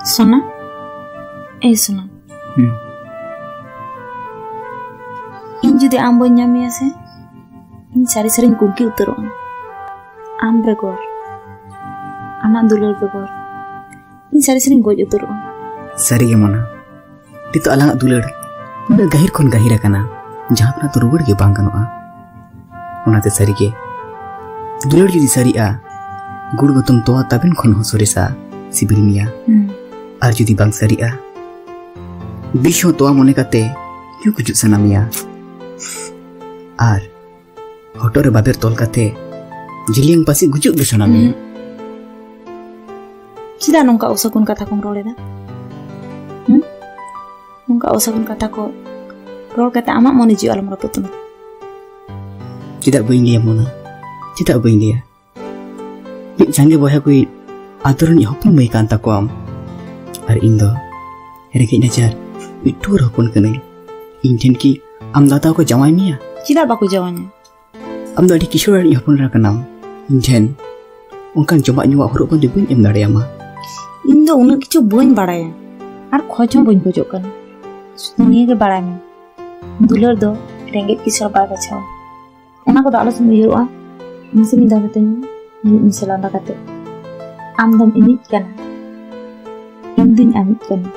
Sona, Sona. In judi am bañ ñamé sé in sari sari ko gi utero am begor aman dulur begor in sari sari goj utero sari ge mona itu alang dulur udah gahir kon gahir akana jahan na to ruwar ge bang ganoa onate sari ge dulur judi sari a gur gotum toa tabin kon hosorisa sibilmiya ar judi bang sari a bisho toa mone kate yu kujuk sanamia ar hotore baber tol kate jiliang pasi gujuk besanami cida nongka usakun kata kong roleda nongka usakun kata ko rol kata amak mau niju alam raputun tidak bain dia mona tidak bain dia nik jange boya kui aturan hopon mai kanta ko am ar indo reke najar itu hopon kene inten ki am data ko jawai mia cida baku jawanya am do di kishore ni hopon ra kanam inten ongkan coba nyuwa huruf pun dibun em dare ama indo unak kichu bañ baraya ar khoj hon bañ khojok kana niye ge baray me dulur do rengget kisar ba bachaw ona ko dalo sum yuru a masih minta katanya ni selanda kate am dam ini kana indin amit kana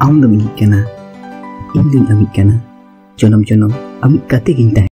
am dam ini kana indin amit kana jonom jonom amit kate ginta